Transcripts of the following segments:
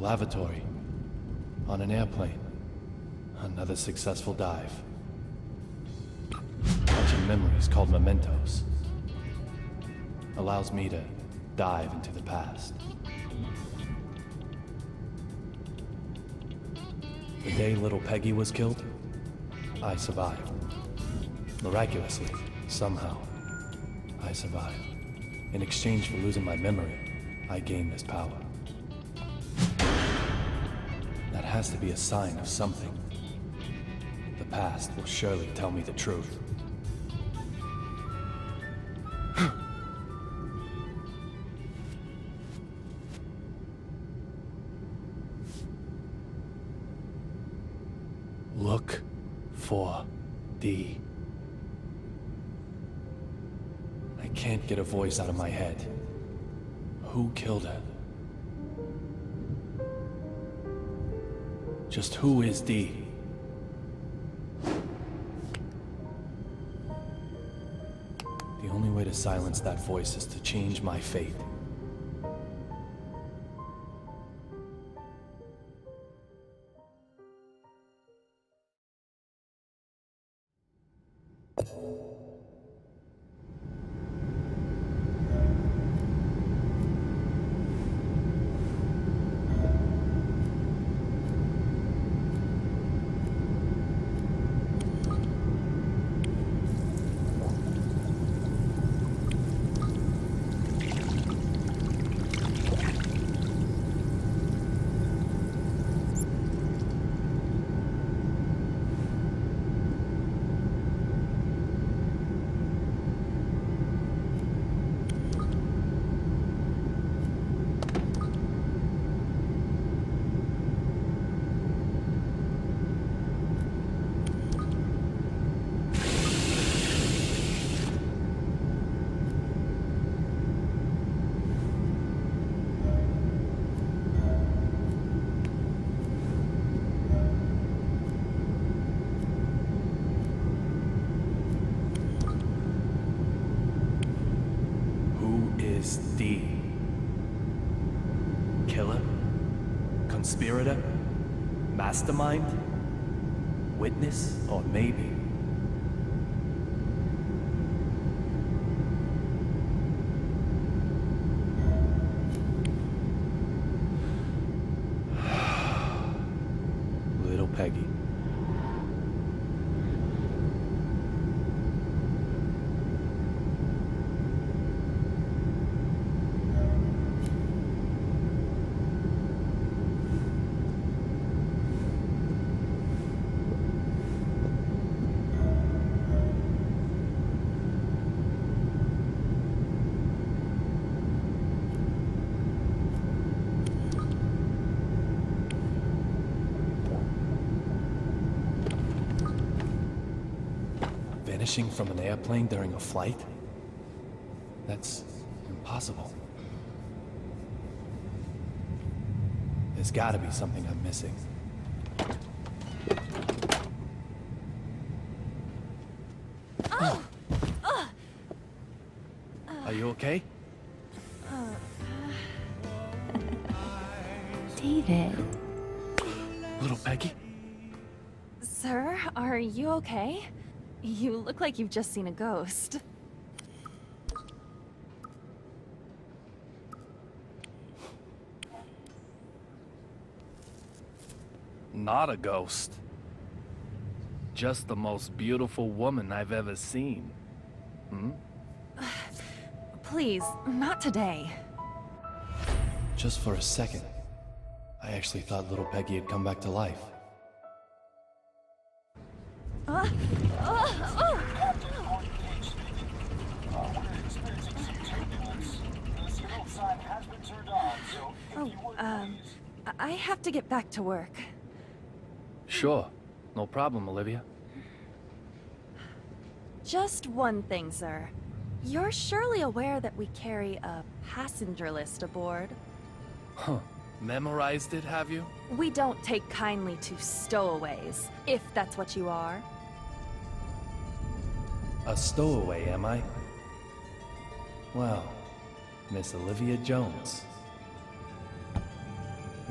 lavatory. On an airplane. Another successful dive. Bunch of memories called mementos. Allows me to dive into the past. The day little Peggy was killed, I survived. Miraculously, somehow, I survived. In exchange for losing my memory, I gained this power. That has to be a sign of something. The past will surely tell me the truth. Look for D. I can't get a voice out of my head. Who killed her? Just who is D? The only way to silence that voice is to change my fate. D. Killer? Conspirator? Mastermind? Witness? Or maybe... Little Peggy. Vanishing from an airplane during a flight? That's impossible. There's gotta be something I'm missing. Are you okay? David. Little Peggy? Sir, are you okay? You look like you've just seen a ghost. Not a ghost. Just the most beautiful woman I've ever seen. Hmm? Please, not today. Just for a second, I actually thought little Peggy had come back to life. I have to get back to work. Sure. No problem, Olivia. Just one thing, sir. You're surely aware that we carry a passenger list aboard. Huh. Memorized it, have you? We don't take kindly to stowaways, if that's what you are. A stowaway, am I? Well, Miss Olivia Jones.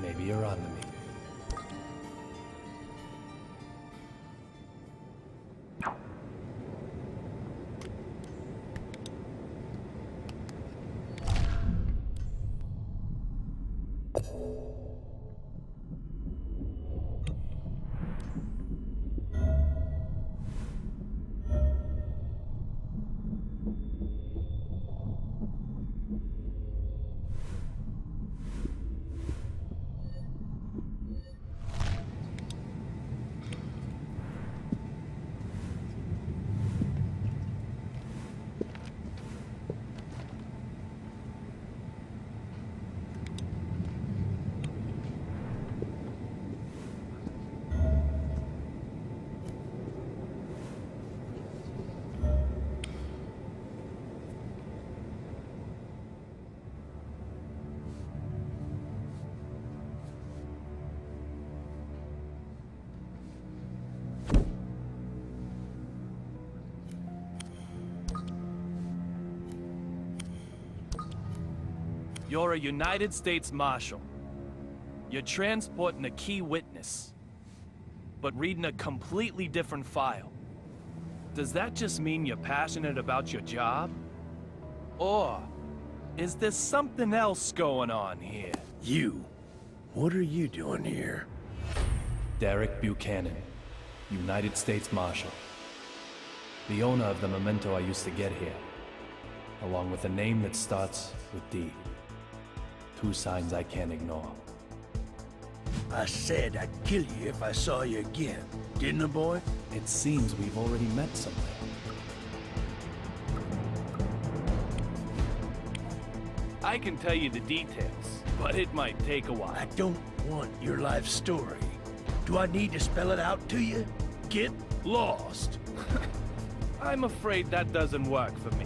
Maybe you're on to me. You're a United States Marshal. You're transporting a key witness, but reading a completely different file. Does that just mean you're passionate about your job? Or is there something else going on here? You. What are you doing here? Derek Buchanan, United States Marshal. The owner of the memento I used to get here, along with a name that starts with D. Two signs I can't ignore. I said I'd kill you if I saw you again, didn't I, boy? It seems we've already met somewhere. I can tell you the details, but it might take a while. I don't want your life story. Do I need to spell it out to you? Get lost. I'm afraid that doesn't work for me.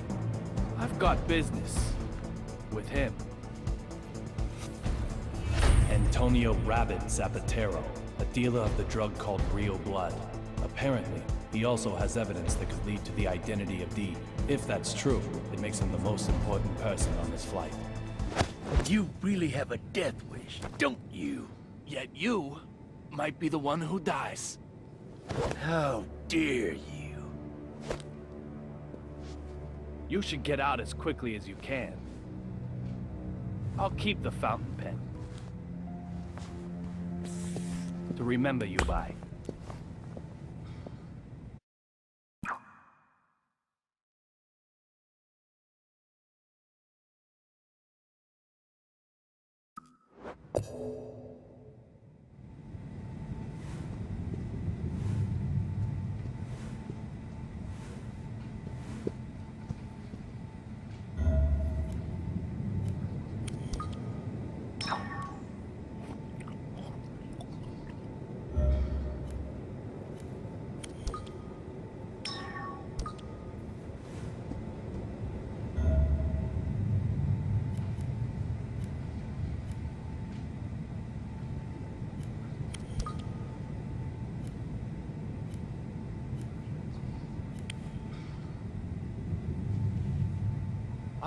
I've got business with him. Antonio Rabbit Zapatero, a dealer of the drug called Real Blood. Apparently, he also has evidence that could lead to the identity of D. If that's true, it makes him the most important person on this flight. You really have a death wish, don't you? Yet you might be the one who dies. How dare you? You should get out as quickly as you can. I'll keep the fountain pen to remember you by.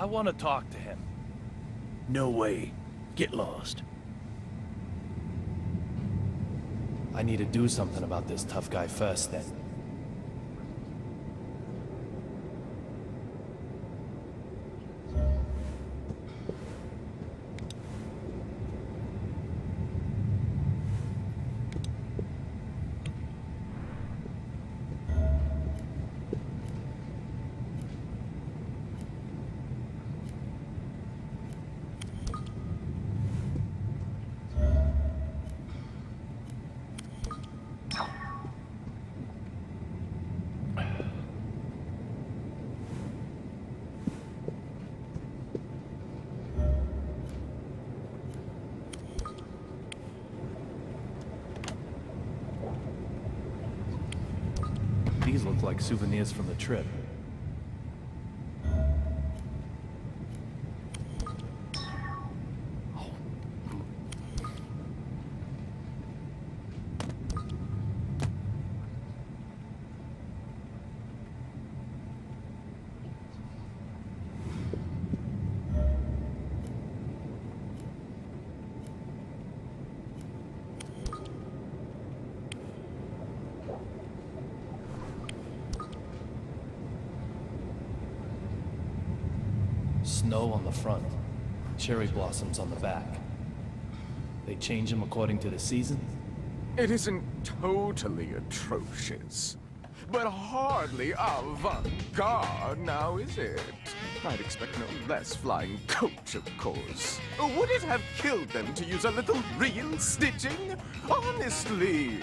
I want to talk to him. No way. Get lost. I need to do something about this tough guy first, then. These look like souvenirs from the trip. Snow on the front, cherry blossoms on the back. They change them according to the season? It isn't totally atrocious, but hardly avant-garde now, is it? I'd expect no less flying coach, of course. Would it have killed them to use a little real stitching? Honestly!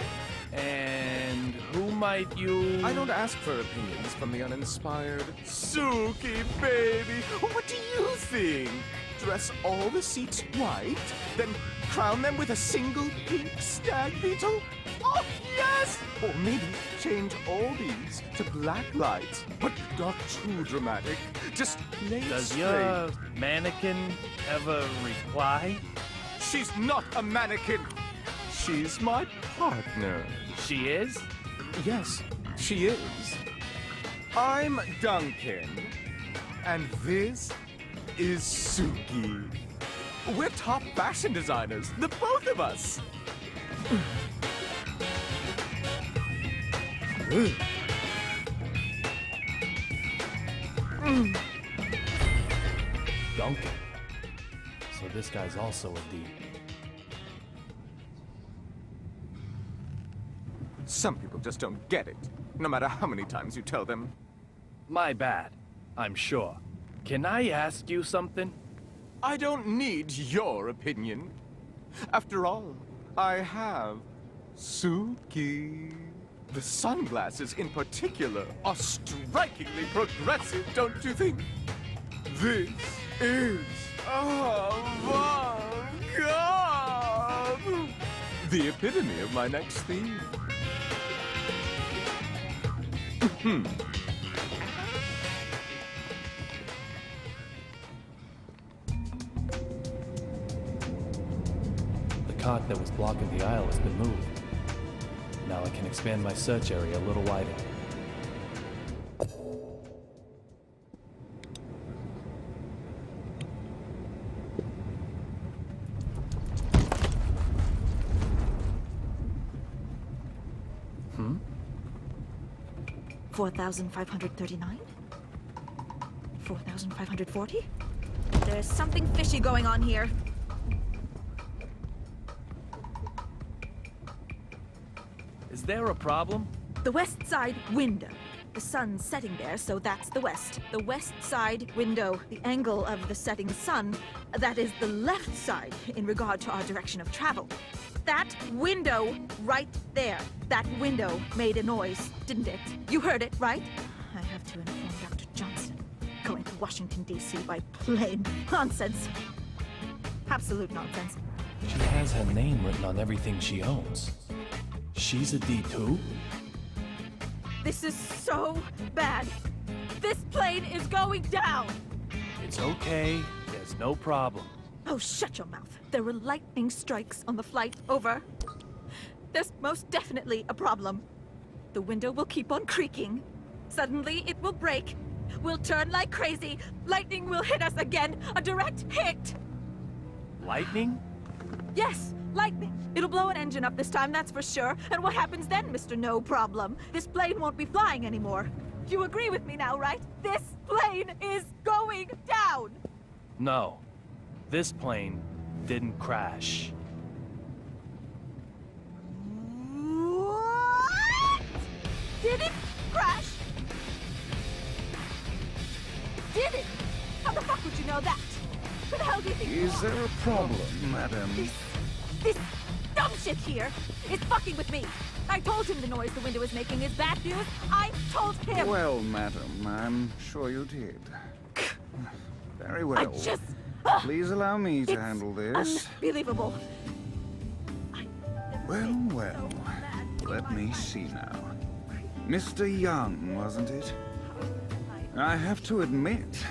And who might you... I don't ask for opinions from the uninspired. Suki, baby, what do you think? Dress all the seats white, then crown them with a single pink stag beetle? Oh, yes! Or maybe change all these to black lights, but not too dramatic. Just play Does straight. your mannequin ever reply? She's not a mannequin. She's my partner. She is? Yes, she is. I'm Duncan, and this is Suki. We're top fashion designers, the both of us. Duncan. So this guy's also a D. Some people just don't get it, no matter how many times you tell them. My bad, I'm sure. Can I ask you something? I don't need your opinion. After all, I have Suki. The sunglasses in particular are strikingly progressive, don't you think? This is avant-garde! The epitome of my next theme. The cot that was blocking the aisle has been moved. Now I can expand my search area a little wider. Hmm? 4,539? 4,540? There's something fishy going on here. Is there a problem? The west side window. The sun's setting there, so that's the west. The west side window. The angle of the setting sun, that is the left side in regard to our direction of travel. That window right there. That window made a noise, didn't it? You heard it, right? I have to inform Dr. Johnson. Going to Washington, D.C. by plane. Nonsense. Absolute nonsense. She has her name written on everything she owns. She's a D too? This is so bad. This plane is going down. It's okay. There's no problem. Oh, shut your mouth. There were lightning strikes on the flight over. There's most definitely a problem. The window will keep on creaking. Suddenly, it will break. We'll turn like crazy. Lightning will hit us again. A direct hit. Lightning? Yes, lightning. It'll blow an engine up this time, that's for sure. And what happens then, Mr. No Problem? This plane won't be flying anymore. You agree with me now, right? This plane is going down! No. This plane didn't crash. What? Did it crash? Did it? How the fuck would you know that? Who the hell do you think you Is are? there a problem, madam? This dumb shit here is fucking with me. I told him the noise the window is making is bad news. I told him. Well, madam, I'm sure you did. Very well. I just... Please allow me to it's handle this. Unbelievable. Well, well. Let me see now. Mr. Young, wasn't it? I have to admit,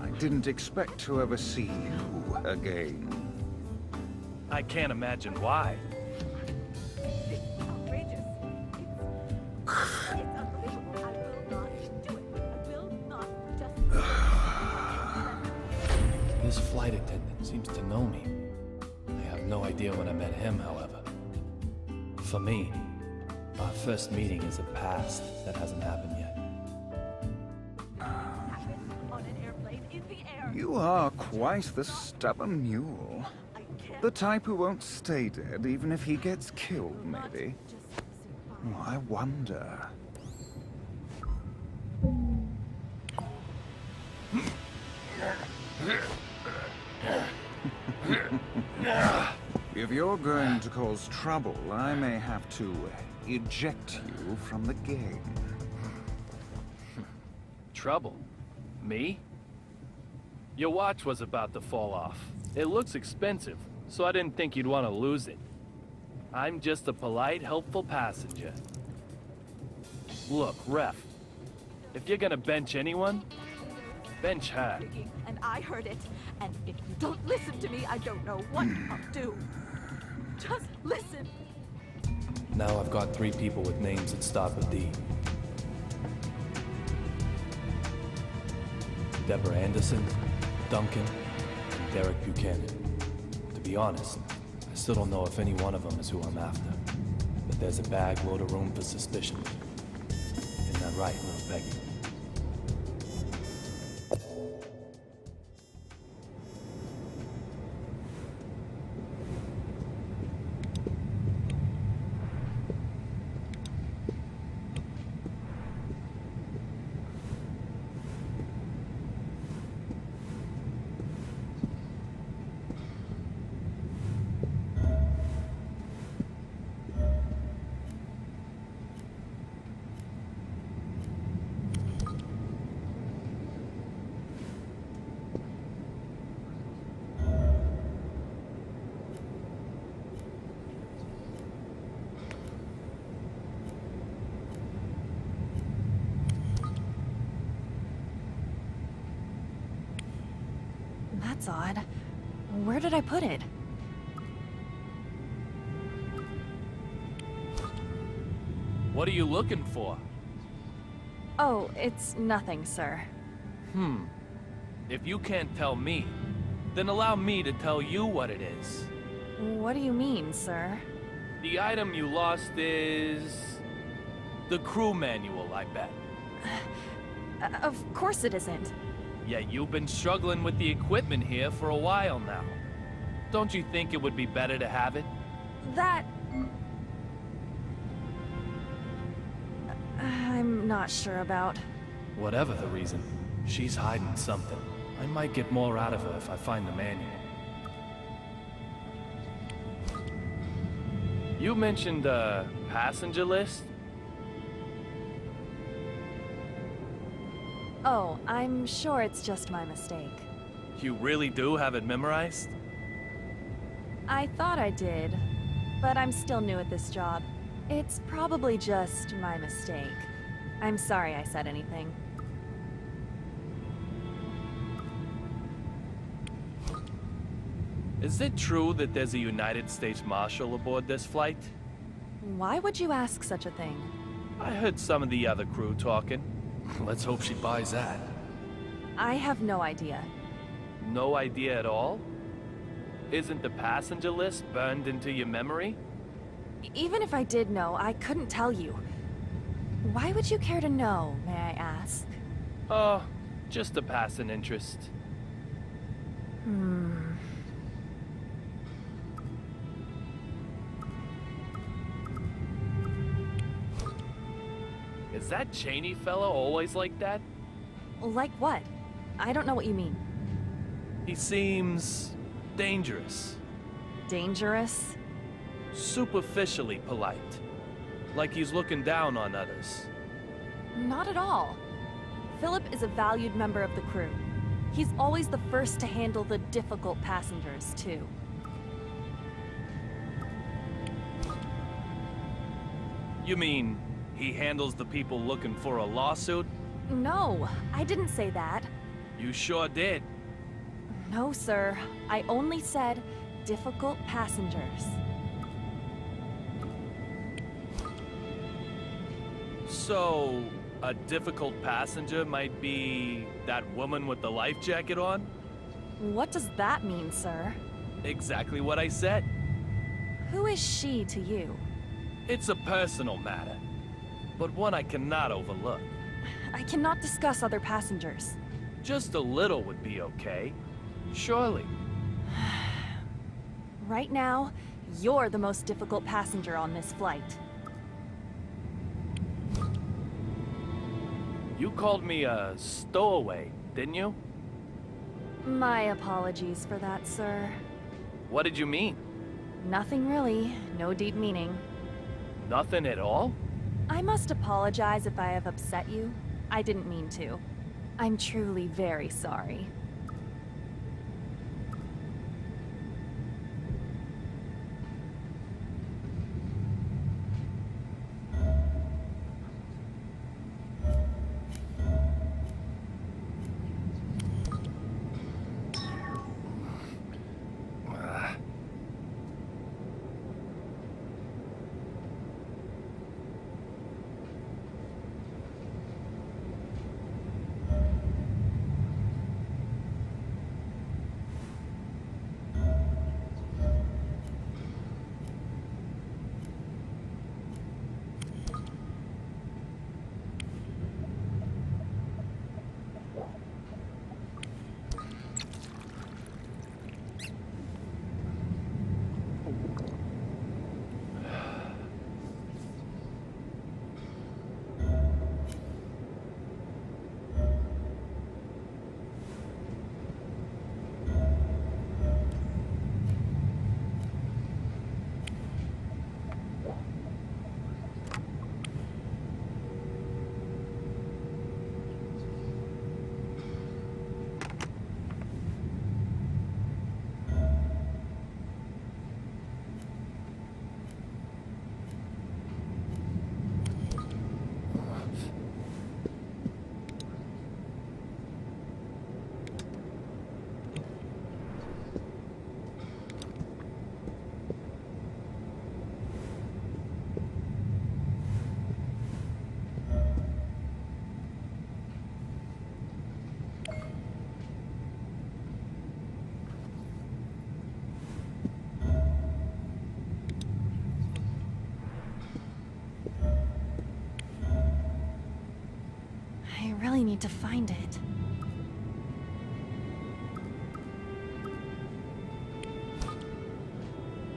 I didn't expect to ever see you again. I can't imagine why. It's outrageous. It's unbelievable. I will not do it. I will not just... This flight attendant seems to know me. I have no idea when I met him, however. For me, our first meeting is a past that hasn't happened yet. On an airplane in the air. You are quite the stubborn mule. The type who won't stay dead even if he gets killed, maybe. Oh, I wonder. If you're going to cause trouble, I may have to eject you from the game. Trouble? Me? Your watch was about to fall off. It looks expensive, so I didn't think you'd want to lose it. I'm just a polite, helpful passenger. Look, Ref, if you're gonna bench anyone, bench her. And I heard it. And if you don't listen to me, I don't know what I'll do. Just listen. Now I've got 3 people with names that start with D. Deborah Anderson, Duncan, and Derek Buchanan. To be honest, I still don't know if any one of them is who I'm after. But there's a bag load of room for suspicion. Isn't that right, little Peggy? That's odd. Where did I put it? What are you looking for? Oh, it's nothing, sir. If you can't tell me, then allow me to tell you what it is. What do you mean, sir? The item you lost is... the crew manual, I bet. Of course it isn't. Yet you've been struggling with the equipment here for a while now. Don't you think it would be better to have it? That... I'm not sure about. Whatever the reason, she's hiding something. I might get more out of her if I find the manual. You mentioned a passenger list? Oh, I'm sure it's just my mistake. You really do have it memorized? I thought I did, but I'm still new at this job. It's probably just my mistake. I'm sorry I said anything. Is it true that there's a United States Marshal aboard this flight? Why would you ask such a thing? I heard some of the other crew talking. Let's hope she buys that. I have no idea. No idea at all? Isn't the passenger list burned into your memory? Even if I did know, I couldn't tell you. Why would you care to know, may I ask? Oh, just a passing interest. Is that Cheney fellow always like that? Like what? I don't know what you mean. He seems... dangerous. Dangerous? Superficially polite. Like he's looking down on others. Not at all. Philip is a valued member of the crew. He's always the first to handle the difficult passengers, too. You mean, he handles the people looking for a lawsuit? No, I didn't say that. You sure did. No, sir. I only said difficult passengers. So, a difficult passenger might be that woman with the life jacket on? What does that mean, sir? Exactly what I said. Who is she to you? It's a personal matter, but one I cannot overlook. I cannot discuss other passengers. Just a little would be okay. Surely. Right now, you're the most difficult passenger on this flight. You called me a stowaway, didn't you? My apologies for that, sir. What did you mean? Nothing really. No deep meaning. Nothing at all? I must apologize if I have upset you. I didn't mean to. I'm truly very sorry. I really need to find it.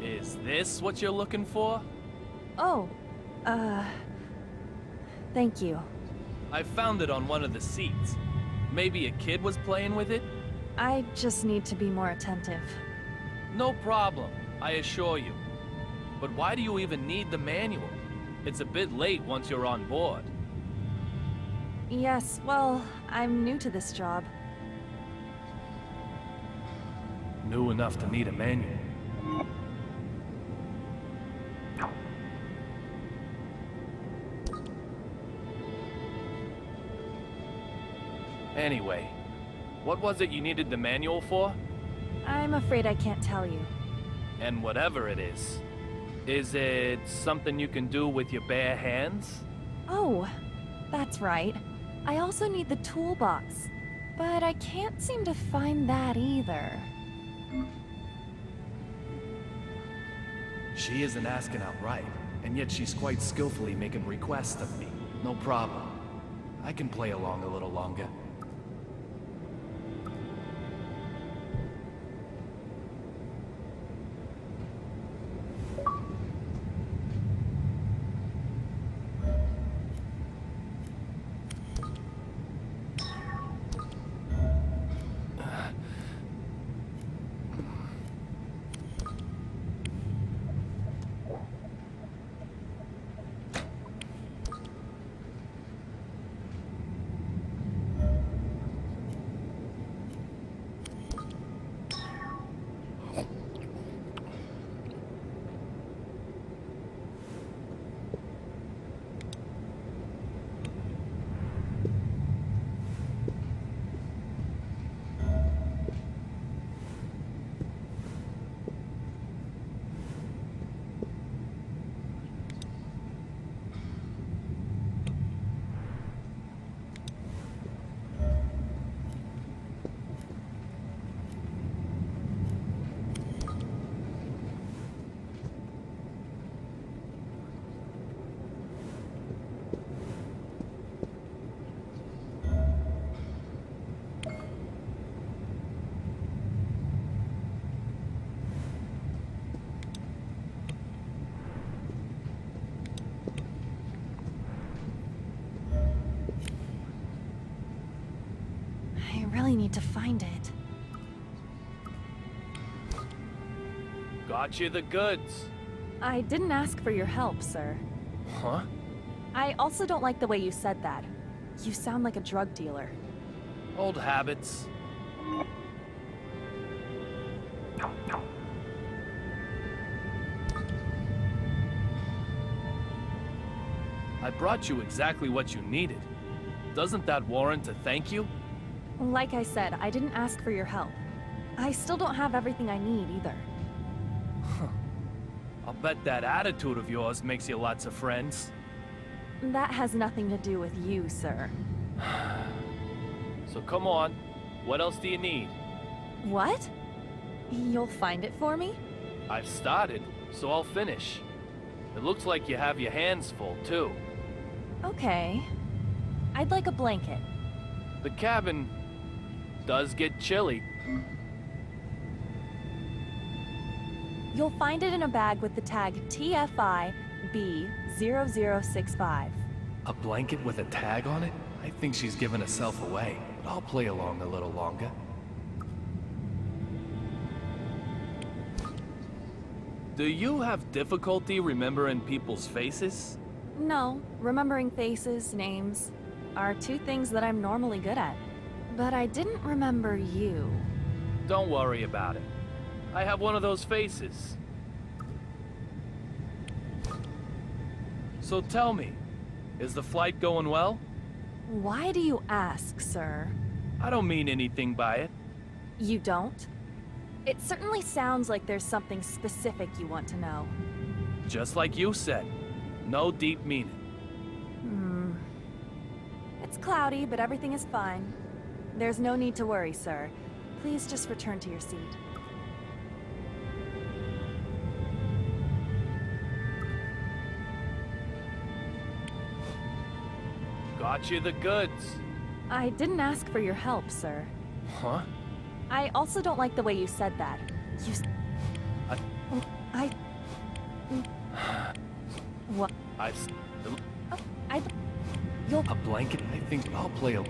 Is this what you're looking for? Oh, thank you. I found it on one of the seats. Maybe a kid was playing with it? I just need to be more attentive. No problem, I assure you. But why do you even need the manual? It's a bit late once you're on board. Yes, well, I'm new to this job. New enough to need a manual. Anyway, what was it you needed the manual for? I'm afraid I can't tell you. And whatever it is it something you can do with your bare hands? Oh, that's right. I also need the toolbox, but I can't seem to find that either. She isn't asking outright, and yet she's quite skillfully making requests of me. No problem. I can play along a little longer. really need to find it. Got you the goods. I didn't ask for your help, sir. Huh? I also don't like the way you said that. You sound like a drug dealer. Old habits. I brought you exactly what you needed. Doesn't that warrant a thank you? Like I said, I didn't ask for your help. I still don't have everything I need either. I'll bet that attitude of yours makes you lots of friends. That has nothing to do with you, sir. So come on, what else do you need? What? You'll find it for me? I've started, so I'll finish. It looks like you have your hands full, too. Okay. I'd like a blanket. The cabin does get chilly. You'll find it in a bag with the tag TFI B0065. A blanket with a tag on it? I think she's giving herself away, but I'll play along a little longer. Do you have difficulty remembering people's faces? No, remembering faces, names, are two things that I'm normally good at. But I didn't remember you. Don't worry about it. I have one of those faces. So tell me, is the flight going well? Why do you ask, sir? I don't mean anything by it. You don't? It certainly sounds like there's something specific you want to know. Just like you said, no deep meaning. It's cloudy, but everything is fine. There's no need to worry, sir. Please just return to your seat. Got you the goods. I didn't ask for your help, sir. Huh? I also don't like the way you said that. You... What? You'll... A blanket? I think I'll play a...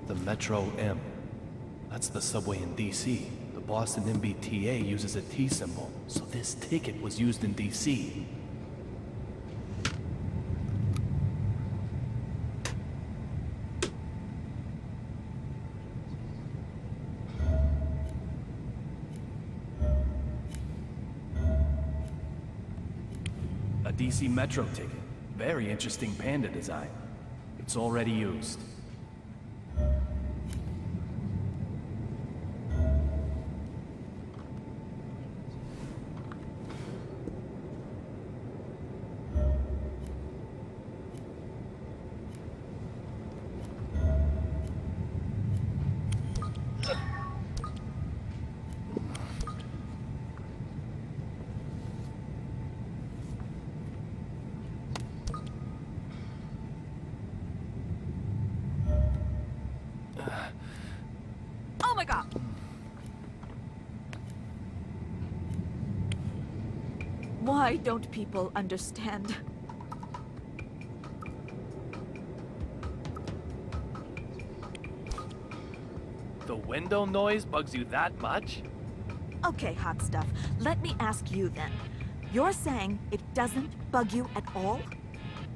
The Metro M. That's the subway in D.C. The Boston MBTA uses a T symbol, so this ticket was used in D.C. A DC Metro ticket. Very interesting panda design. It's already used. Oh my god! Why don't people understand? The window noise bugs you that much? Okay, hot stuff. Let me ask you then. You're saying it doesn't bug you at all?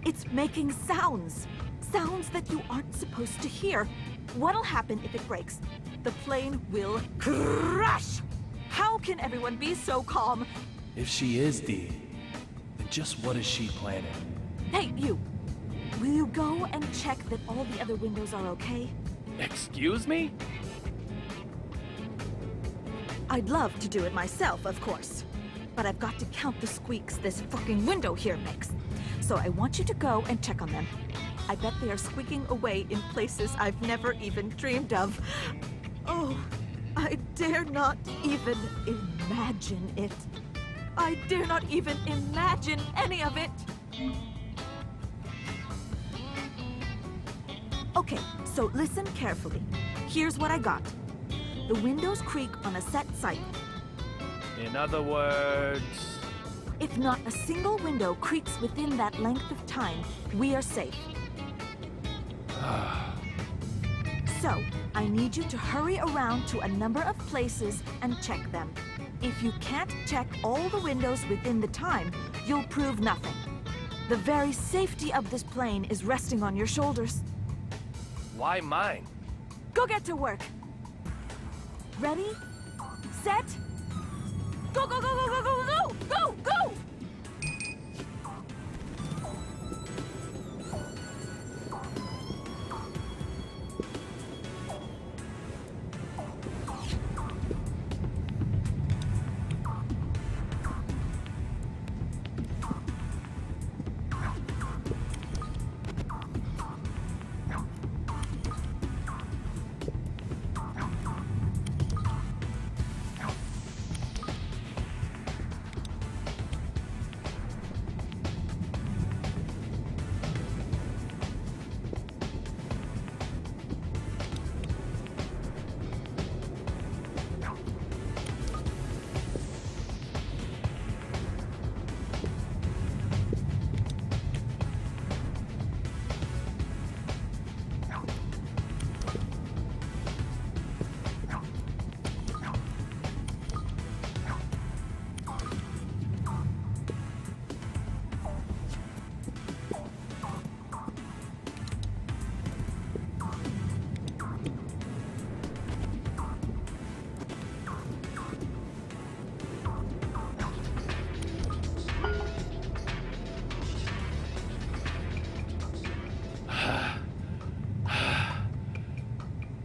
It's making sounds. Sounds that you aren't supposed to hear. What'll happen if it breaks? The plane will crash! How can everyone be so calm? If she is Dee, then just what is she planning? Hey, you! Will you go and check that all the other windows are okay? Excuse me? I'd love to do it myself, of course. But I've got to count the squeaks this fucking window here makes. So I want you to go and check on them. I bet they are squeaking away in places I've never even dreamed of. Oh, I dare not even imagine it. I dare not even imagine any of it. Okay, so listen carefully. Here's what I got. The windows creak on a set site. In other words... If not a single window creaks within that length of time, we are safe. So, I need you to hurry around to a number of places and check them. If you can't check all the windows within the time, you'll prove nothing. The very safety of this plane is resting on your shoulders. Why mine? Go get to work. Ready? Set? Go, go, go, go, go, go, go! Go, go!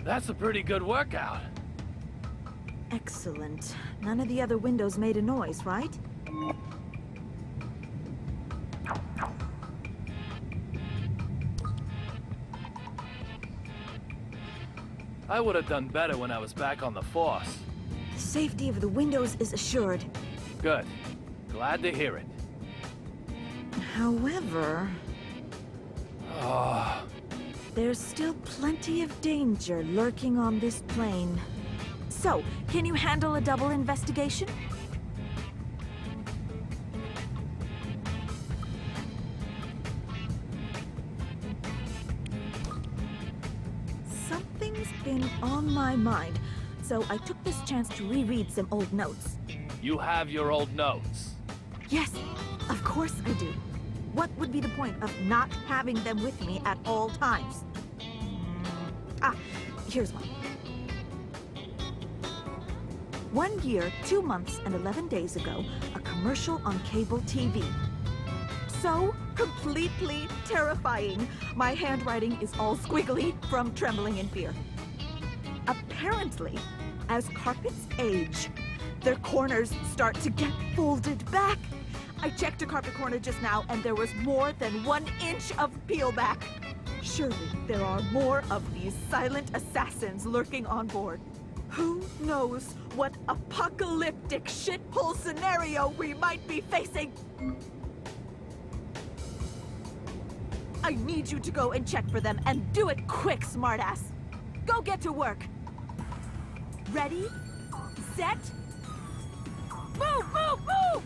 That's a pretty good workout. Excellent. None of the other windows made a noise, right? I would have done better when I was back on the force. The safety of the windows is assured. Good. Glad to hear it. However, Oh, there's still plenty of danger lurking on this plane. So, can you handle a double investigation? Something's been on my mind, so I took this chance to reread some old notes. you have your old notes. Yes, of course I do. What would be the point of not having them with me at all times? Here's one. 1 year, 2 months, and 11 days ago, a commercial on cable TV. So completely terrifying. My handwriting is all squiggly from trembling in fear. Apparently, as carpets age, their corners start to get folded back. I checked a carpet corner just now, and there was more than 1 inch of peel back. Surely there are more of these silent assassins lurking on board. Who knows what apocalyptic shithole scenario we might be facing? I need you to go and check for them, and do it quick, smartass. Go get to work. Ready? Set? Move, move, move!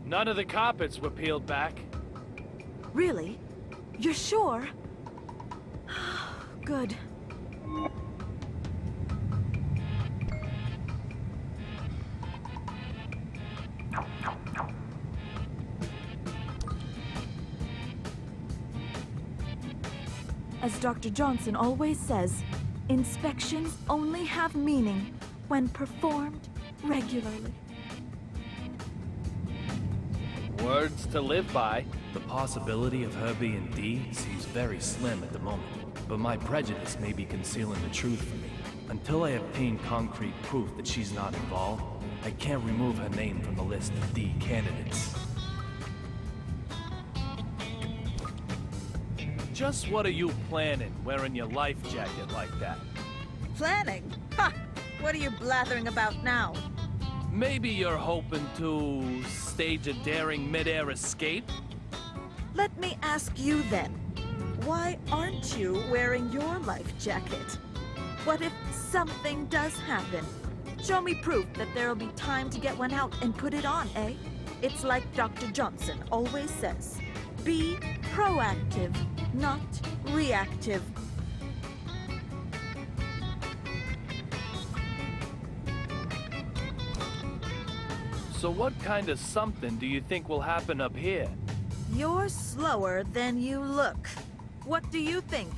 None of the carpets were peeled back. Really? You're sure? Good. As Dr. Johnson always says, inspections only have meaning when performed regularly. Words to live by. The possibility of her being D seems very slim at the moment, but my prejudice may be concealing the truth from me. Until I obtain concrete proof that she's not involved, I can't remove her name from the list of D candidates. Just what are you planning, wearing your life jacket like that? Planning? Ha! What are you blathering about now? Maybe you're hoping to stage a daring mid-air escape? Let me ask you then. Why aren't you wearing your life jacket? What if something does happen? Show me proof that there'll be time to get one out and put it on, eh? It's like Dr. Johnson always says. Be proactive, not reactive. So what kind of something do you think will happen up here? You're slower than you look. What do you think?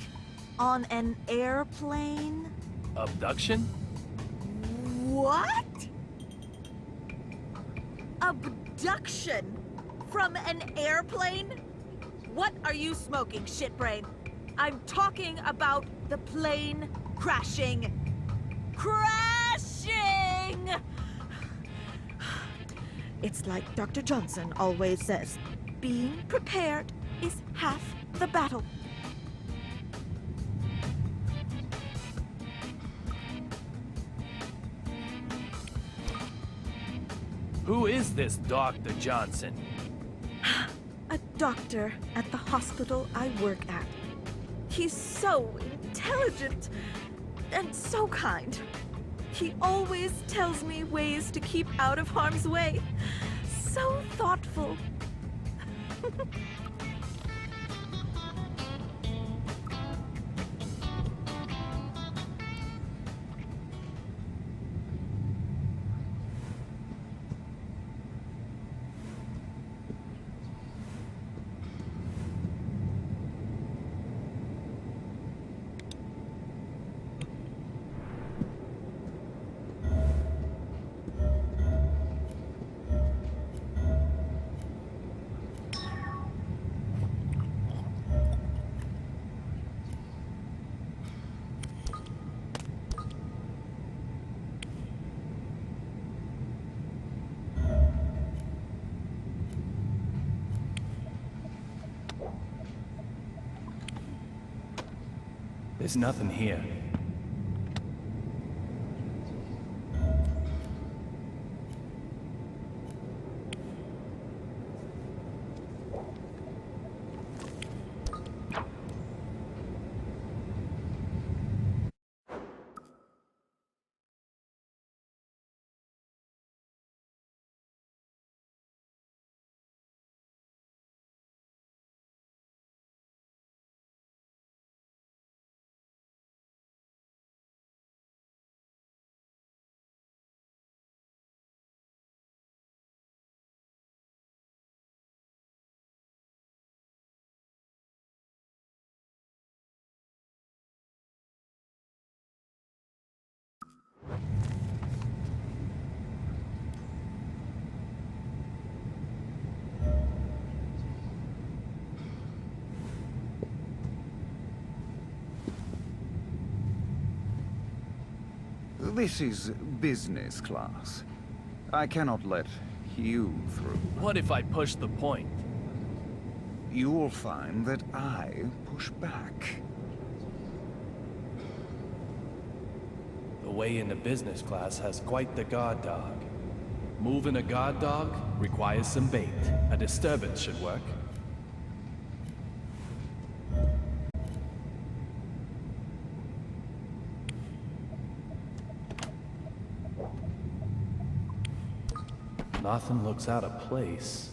On an airplane? Abduction? What? Abduction? From an airplane? What are you smoking, shitbrain? I'm talking about the plane crashing. Crashing! It's like Dr. Johnson always says, being prepared is half the battle. Who is this Dr. Johnson? A doctor at the hospital I work at. He's so intelligent and so kind. He always tells me ways to keep out of harm's way. So thoughtful. There's nothing here. This is business class. I cannot let you through. What if I push the point? You will find that I push back. The way into business class has quite the guard dog. Moving a guard dog requires some bait. A disturbance should work. Nothing looks out of place.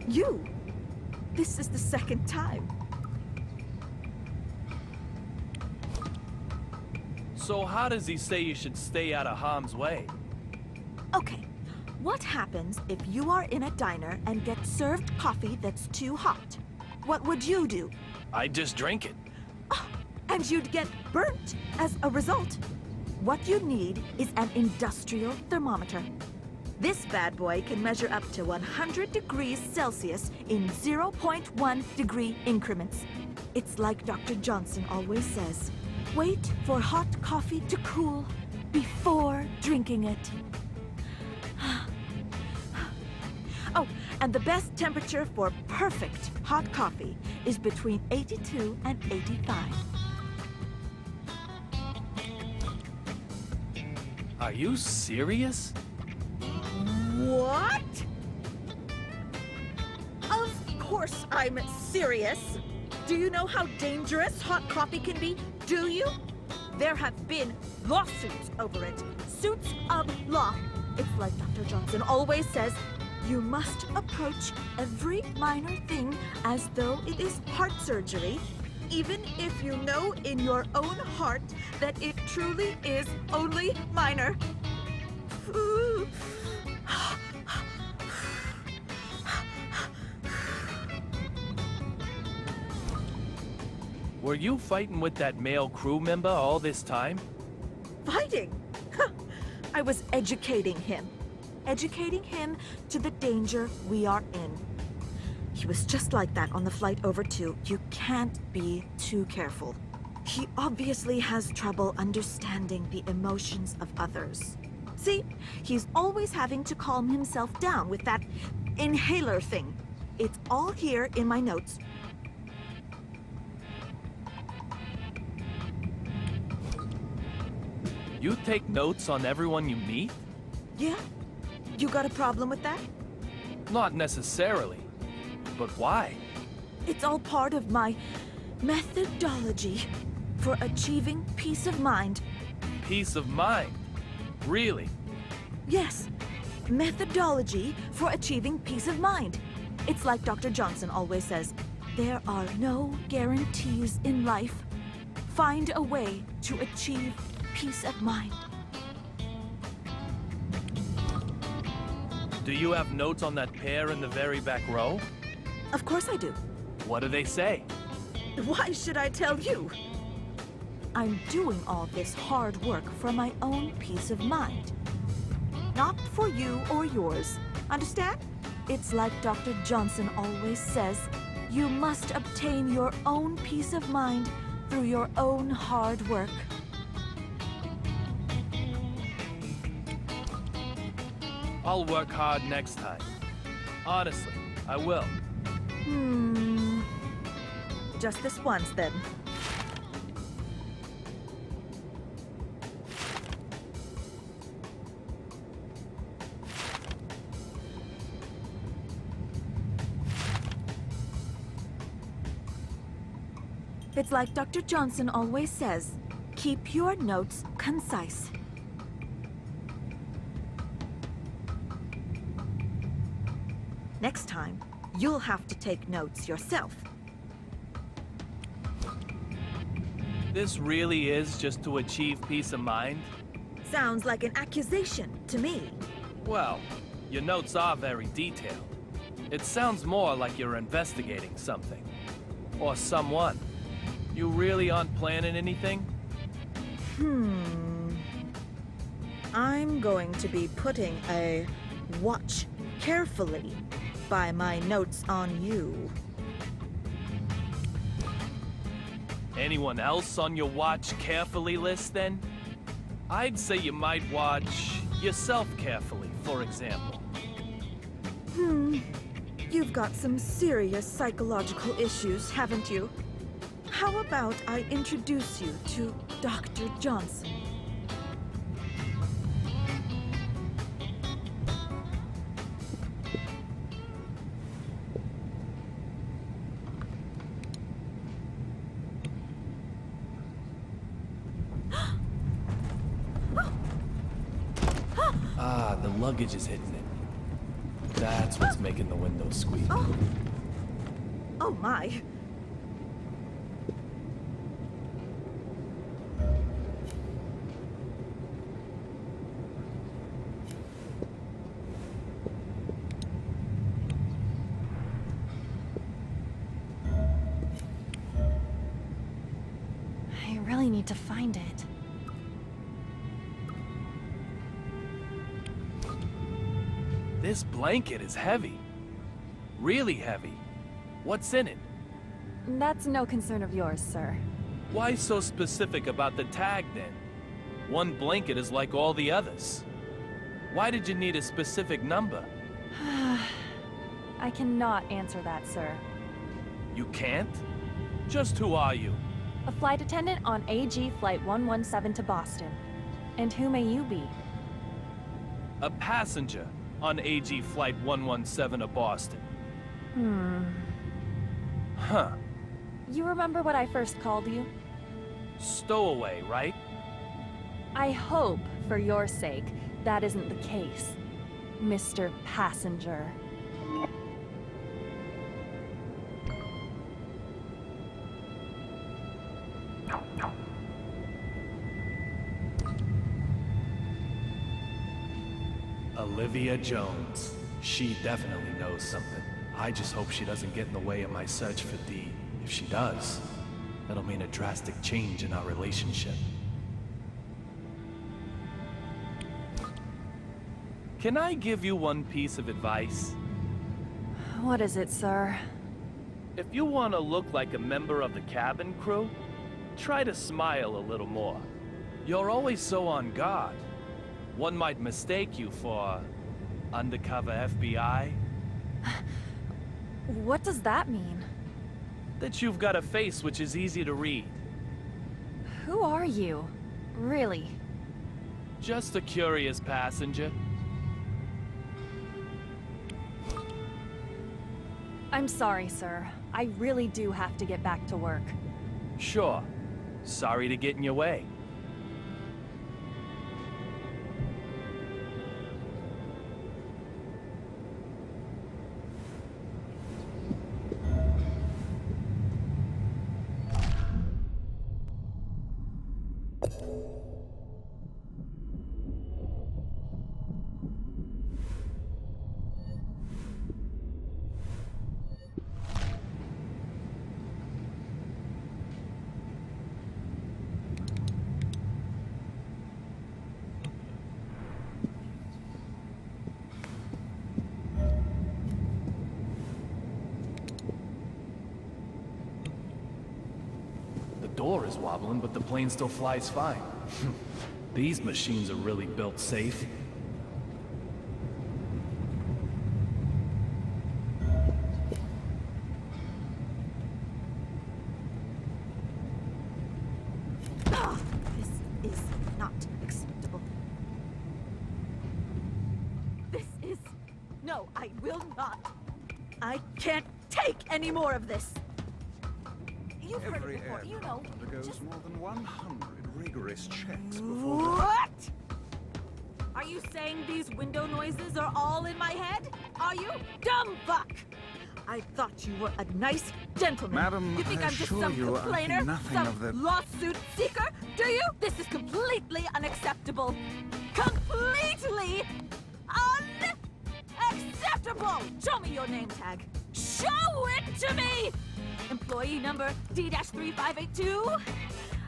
You. This is the second time. So how does he say you should stay out of harm's way? Okay, what happens if you are in a diner and get served coffee that's too hot? What would you do? I'd just drink it. And you'd get burnt as a result. What you need is an industrial thermometer. This bad boy can measure up to 100 degrees Celsius in 0.1 degree increments. It's like Dr. Johnson always says, wait for hot coffee to cool before drinking it. Oh, and the best temperature for perfect hot coffee is between 82 and 85. Are you serious? What? Of course I'm serious. Do you know how dangerous hot coffee can be? Do you? There have been lawsuits over it. Suits of law. It's like Dr. Johnson always says, you must approach every minor thing as though it is heart surgery, even if you know in your own heart that it truly is only minor. Were you fighting with that male crew member all this time? Fighting? I was educating him. Educating him to the danger we are in. He was just like that on the flight over too. You can't be too careful. He obviously has trouble understanding the emotions of others. See, he's always having to calm himself down with that inhaler thing. It's all here in my notes. You take notes on everyone you meet? Yeah? You got a problem with that? Not necessarily. But why? It's all part of my methodology for achieving peace of mind. Peace of mind? Really? Yes, methodology for achieving peace of mind. It's like Dr. Johnson always says, there are no guarantees in life. Find a way to achieve peace of mind. Do you have notes on that pair in the very back row? Of course I do. What do they say? Why should I tell you? I'm doing all this hard work for my own peace of mind. Not for you or yours. Understand? It's like Dr. Johnson always says, you must obtain your own peace of mind through your own hard work. I'll work hard next time. Honestly, I will. Just this once, then. It's like Dr. Johnson always says, keep your notes concise. Next time, you'll have to take notes yourself. This really is just to achieve peace of mind? Sounds like an accusation to me. Well, your notes are very detailed. It sounds more like you're investigating something. Or someone. You really aren't planning anything? I'm going to be putting a watch carefully by my notes on you. Anyone else on your watch carefully list, then? I'd say you might watch yourself carefully, for example. You've got some serious psychological issues, haven't you? How about I introduce you to Dr. Johnson? Ah, the luggage is hitting it. That's what's making the windows squeak. Oh. Oh my. I really need to find it. This blanket is heavy. Really heavy. What's in it? That's no concern of yours, sir. Why so specific about the tag then? One blanket is like all the others. Why did you need a specific number? I cannot answer that, sir. You can't? Just who are you? A flight attendant on AG Flight 117 to Boston. And who may you be? A passenger on AG Flight 117 to Boston. Huh. You remember what I first called you? Stowaway, right? I hope, for your sake, that isn't the case, Mr. Passenger. Olivia Jones. She definitely knows something. I just hope she doesn't get in the way of my search for Dee. If she does, that'll mean a drastic change in our relationship. Can I give you one piece of advice? What is it, sir? If you want to look like a member of the cabin crew, try to smile a little more. You're always so on guard. One might mistake you for undercover FBI. What does that mean? That you've got a face which is easy to read. Who are you? Really? Just a curious passenger. I'm sorry, sir. I really do have to get back to work. Sure. Sorry to get in your way. The door is wobbling, but the plane still flies fine. These machines are really built safe. This is not acceptable. This is... No, I will not. I can't take any more of this. You've heard it before, you know. Undergoes Just... more than 100 rigorous checks before... What? Are you saying these window noises are all in my head? Are you? Dumb fuck! I thought you were a nice gentleman. Madam, you think I I'm just assure some you I complainer? think nothing Some of the... lawsuit seeker? Do you? This is completely unacceptable. Completely unacceptable! Show me your name tag. Show it to me! Employee number D-3582?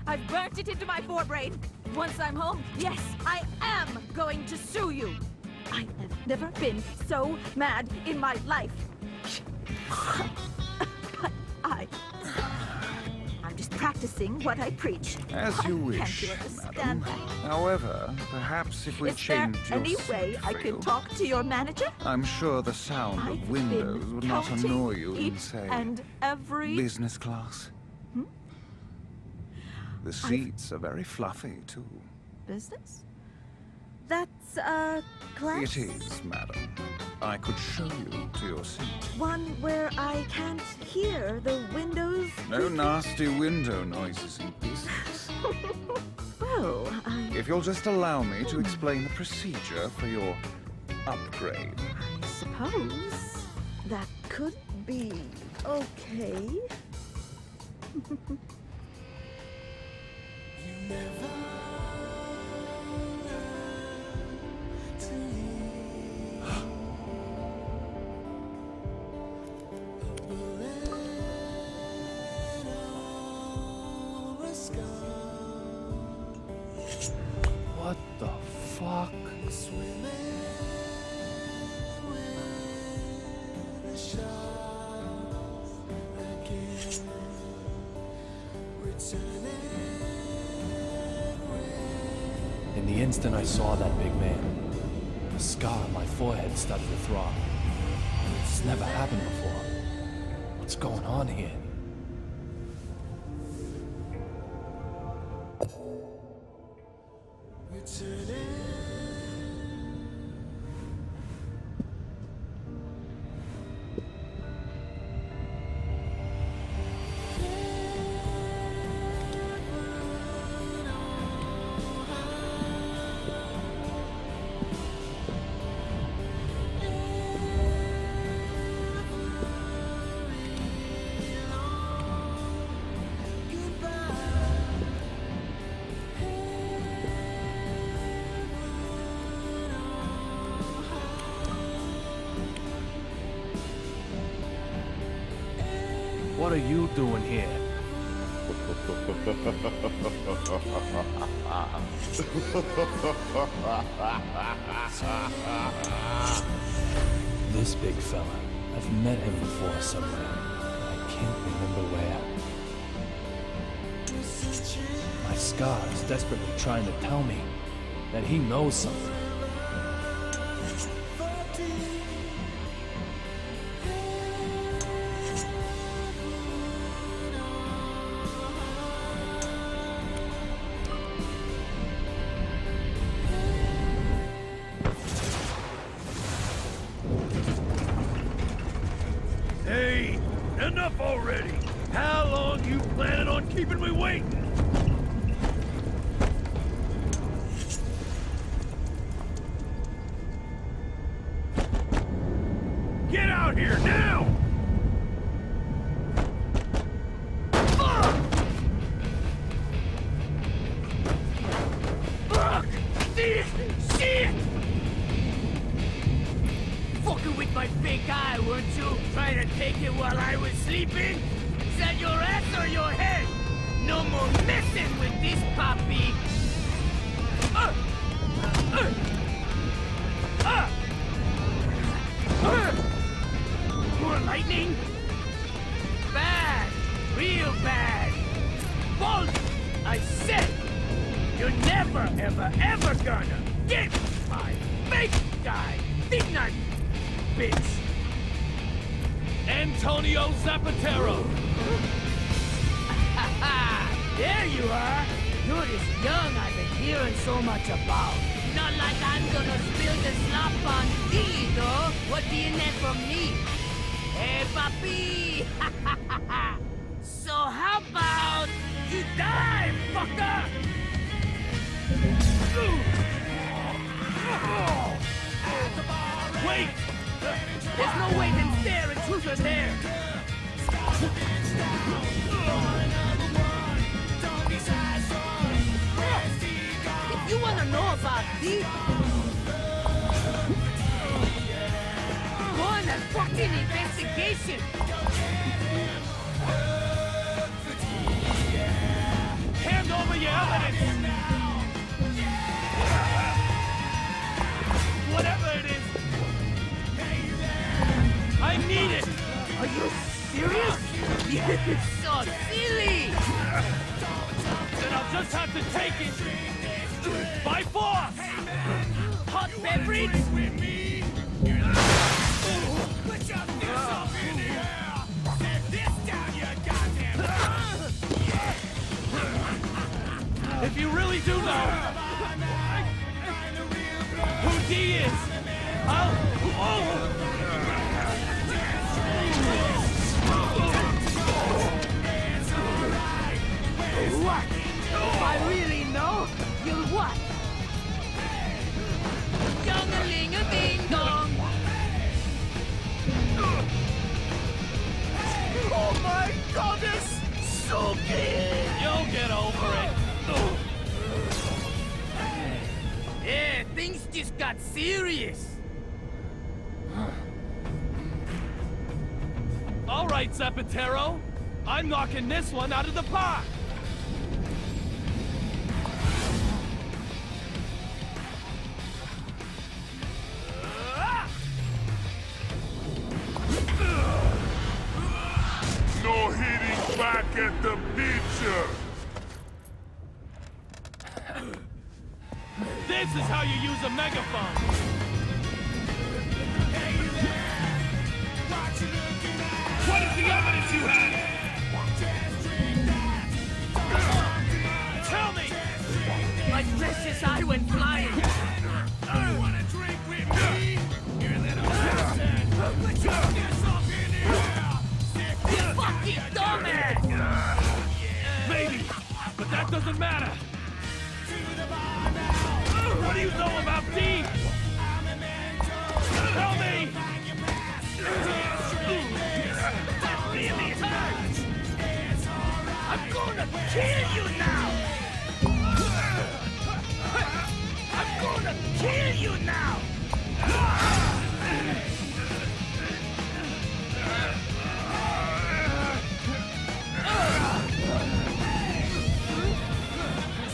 I've burnt it into my forebrain. Once I'm home, yes, I am going to sue you. I have never been so mad in my life. But I'm just practicing what I preach. As you Can't wish, you madam. understand that? However, perhaps if we Is there change your any way I seat can field, talk to your manager? I'm sure the sound I've of windows been would not counting annoy you in, each say, and every... business class. The seats are very fluffy, too. Business? That's, class? It is, madam. I could show you to your seat. One where I can't hear the windows? No nasty window noises in business. Well, If you'll just allow me to explain the procedure for your upgrade. I suppose that could be okay. What the fuck? In the instant I saw that big man, a scar on my forehead started to throb. This never happened before. What's going on here? What are you doing here? This big fella. I've met him before somewhere. I can't remember where. My scar is desperately trying to tell me that he knows something. Hey, enough already! How long you planning on keeping me waiting? Get out here now! Fuck! This shit! Fucking with my fake eye, weren't you? Trying to take it while I was sleeping? Is that your ass or your head? No more messing with this puppy! More lightning? Bad! Real bad! Bolt! I said! You're never, ever, ever gonna get my fake guy! Think not, bitch! Antonio Zapatero! There you are! You're this young I've been hearing so much about. Not like I'm gonna spill the slop on thee, though. What do you need from me? Hey, papi! So how about you die, fucker? Wait! There's no way to stare at truth or dare! If you wanna know about thee, go on a fucking investigation! Hand over your evidence! Whatever it is, I need it! Are you serious? You're so silly! Then I'll just have to take it! By force! Hot beverage? If you really do know who D is, I'll... What? If I really know, you'll what? Young-a-ling-a-ding-dong! things just got serious. All right, Zapatero. I'm knocking this one out of the park. No hitting back at the pitcher! This is how you use a megaphone. What is the evidence you have? Tell me! My precious eye went flying. You wanna drink with me? You're a little bastard! Put your hands up in the air! You fucking dumbass! Maybe, but that doesn't matter. What do you know about thieves? Tell me! Really hurts! I'm gonna kill you now! I'm gonna kill you now!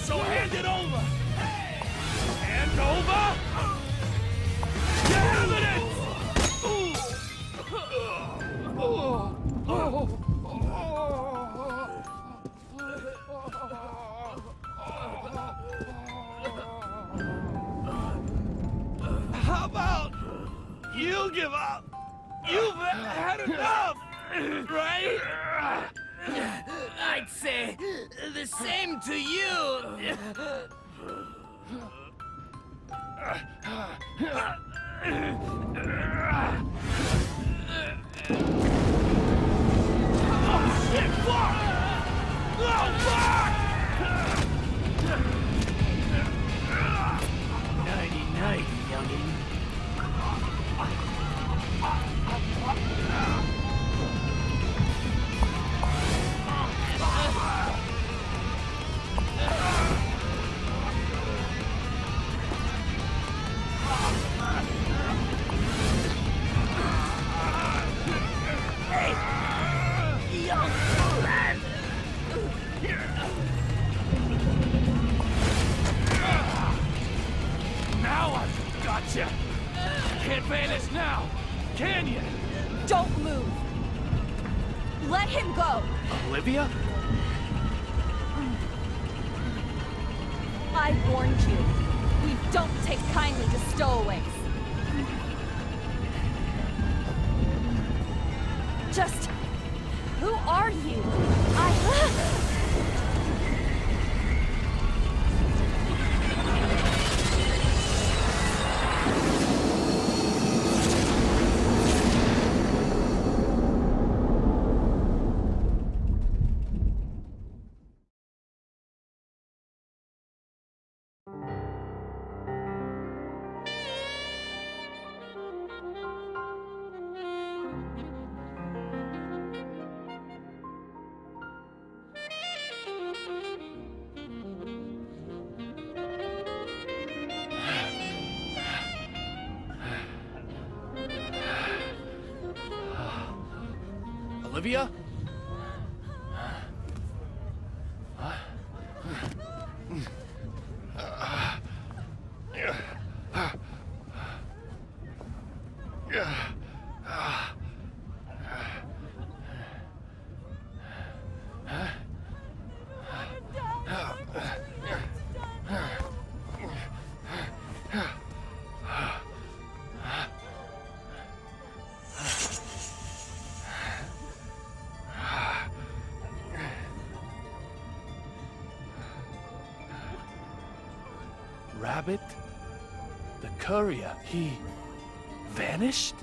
So hand it over! Hand over! Get evidence! How about you give up? You've had enough, right? I'd say the same to you. Oh shit, fuck! Oh fuck! Nighty-night, youngin'. Young lad! Now I've got you! Can't vanish now, can you? Don't move! Let him go! Olivia? I warned you. We don't take kindly to stowaways. Just... who are you? Olivia? Rabbit? The courier, he vanished?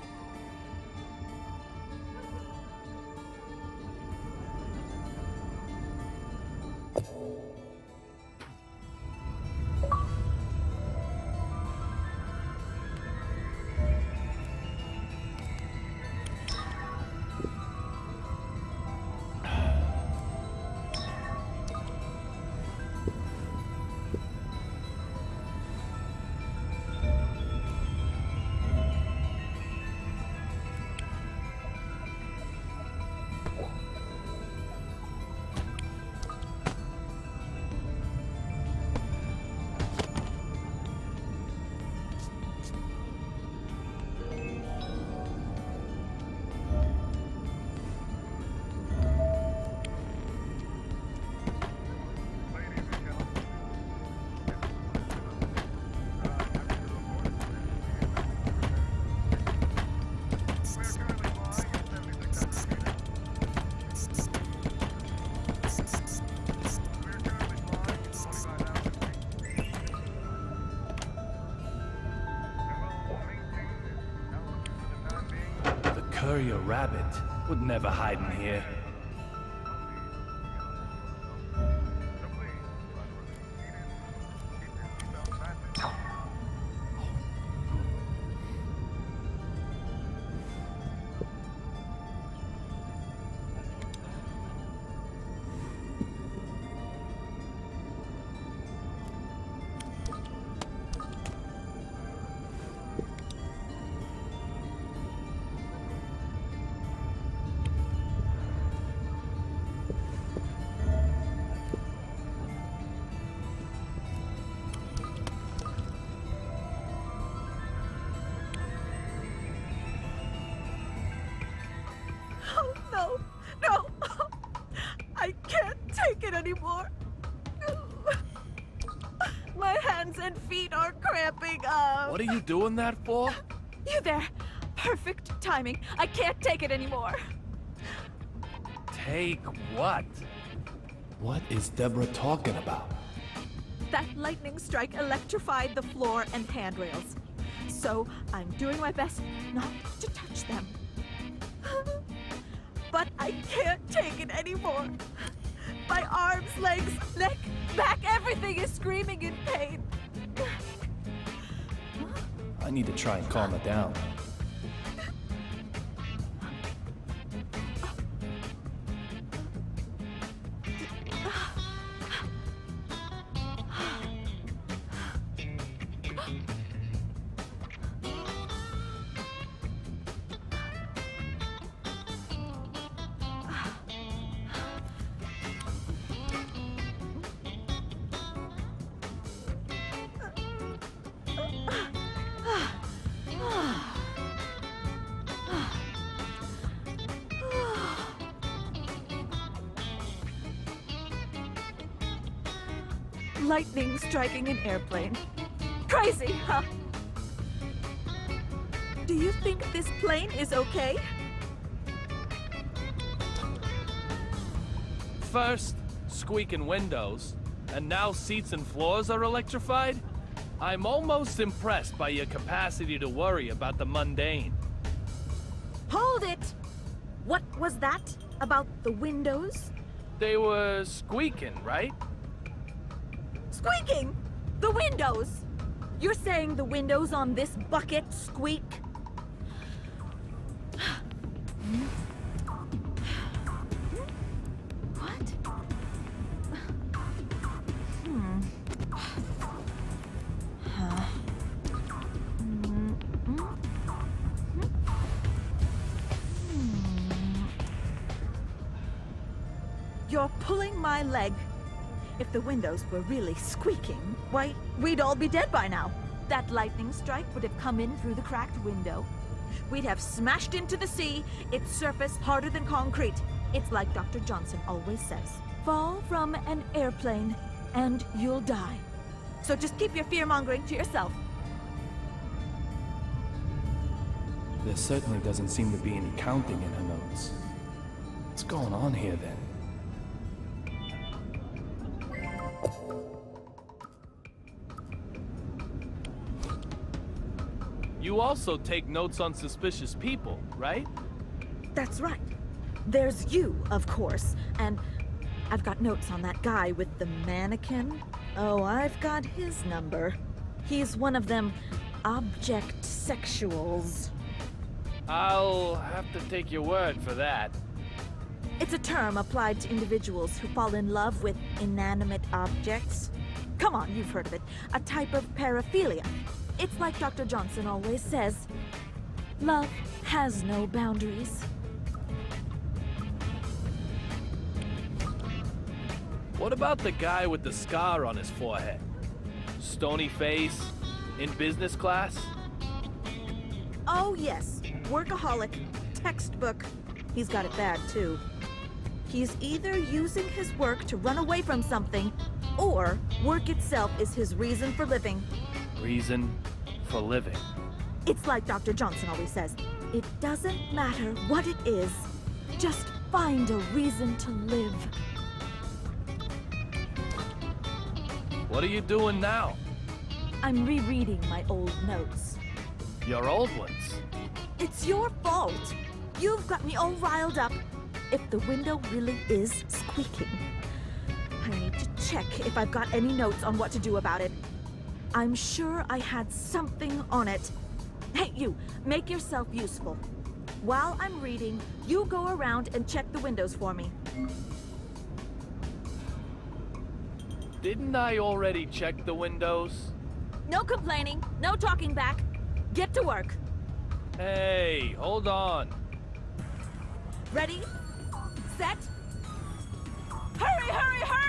courier rabbit would never hide in here. Oh, no, no. I can't take it anymore. My hands and feet are cramping up. What are you doing that for? You there. Perfect timing. I can't take it anymore. Take what? What is Deborah talking about? That lightning strike electrified the floor and handrails. So I'm doing my best not to touch them. But I can't take it anymore. My arms, legs, neck, back, everything is screaming in pain. I need to try and calm it down. Lightning striking an airplane. Crazy, huh? Do you think this plane is okay? First, squeaking windows, and now seats and floors are electrified? I'm almost impressed by your capacity to worry about the mundane. Hold it! What was that about the windows? They were squeaking, right? Squeaking! The windows! You're saying the windows on this bucket squeak? What? You're pulling my leg. If the windows were really squeaking, why, we'd all be dead by now. That lightning strike would have come in through the cracked window. We'd have smashed into the sea, its surface harder than concrete. It's like Dr. Johnson always says. Fall from an airplane, and you'll die. So just keep your fear-mongering to yourself. There certainly doesn't seem to be any counting in her notes. What's going on here then? You also take notes on suspicious people, right? That's right. There's you, of course, and I've got notes on that guy with the mannequin. Oh, I've got his number. He's one of them object sexuals. I'll have to take your word for that. It's a term applied to individuals who fall in love with inanimate objects. Come on, you've heard of it. A type of paraphilia. It's like Dr. Johnson always says, love has no boundaries. What about the guy with the scar on his forehead? Stony face, in business class? Oh yes, workaholic, textbook. He's got it bad too. He's either using his work to run away from something, or work itself is his reason for living. Reason for living. It's like Dr. Johnson always says, it doesn't matter what it is, just find a reason to live. What are you doing now? I'm rereading my old notes. Your old ones. It's your fault. You've got me all riled up. If the window really is squeaking, I need to check if I've got any notes on what to do about it. I'm sure I had something on it. Hey, you, make yourself useful. While I'm reading, you go around and check the windows for me. Didn't I already check the windows? No complaining, no talking back. Get to work. Hey, hold on. Ready? Set? Hurry, hurry, hurry!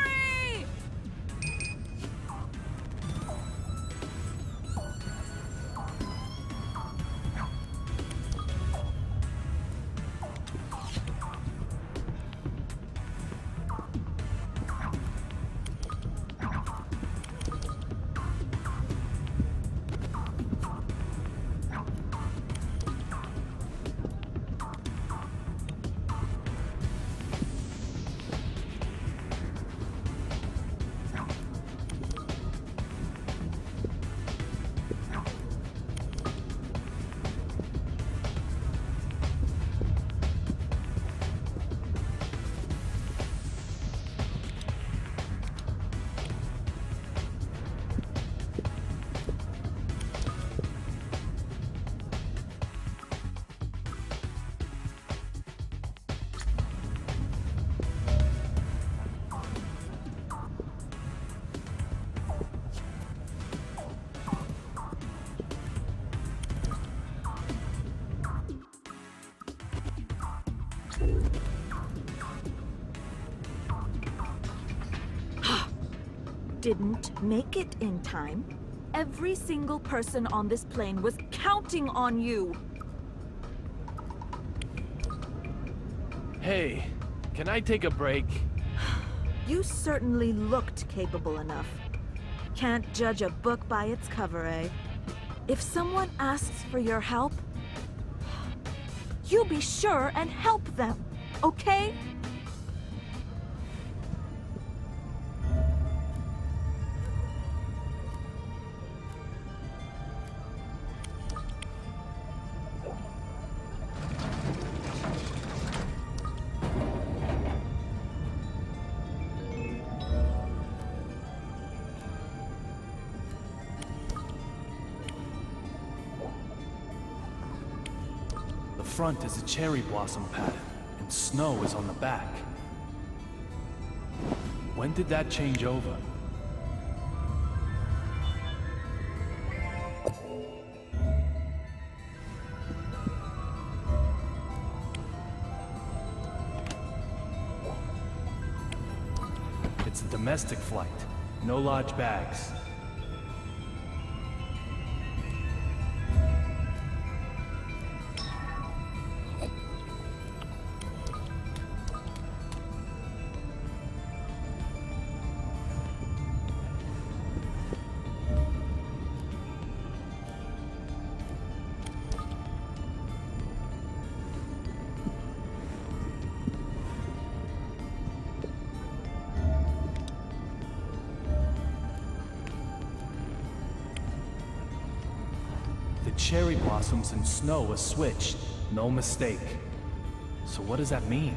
Didn't make it in time. Every single person on this plane was counting on you. Hey, can I take a break? You certainly looked capable enough. Can't judge a book by its cover, eh? If someone asks for your help, you be sure and help them, okay? The front is a cherry blossom pattern, and snow is on the back. When did that change over? It's a domestic flight. No large bags. Cherry blossoms and snow are switched. No mistake. So what does that mean?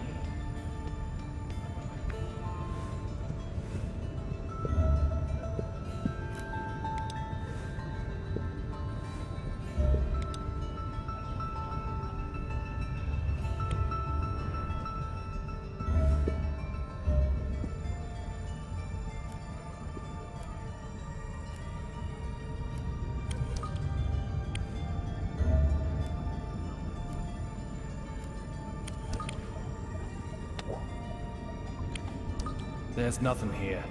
There's nothing here.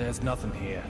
There's nothing here.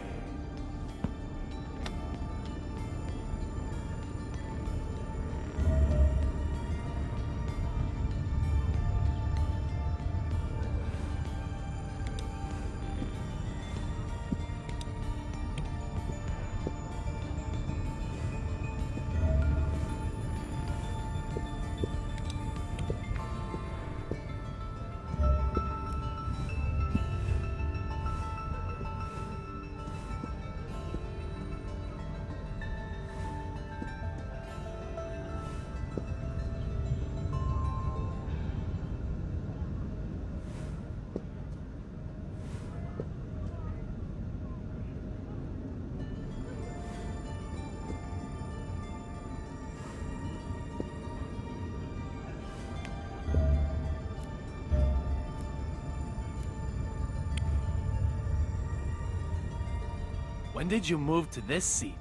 When did you move to this seat?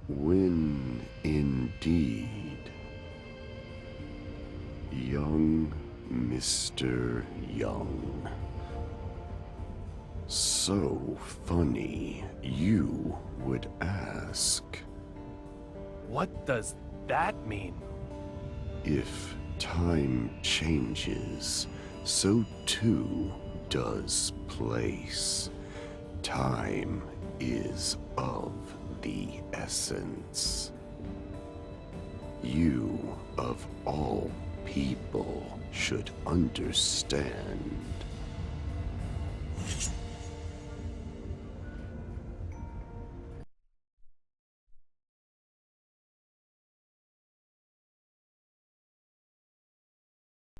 When indeed, young Mr. Young. So funny you would ask. What does that mean? If time changes, so too does place. Time is of the essence. You, of all people, should understand.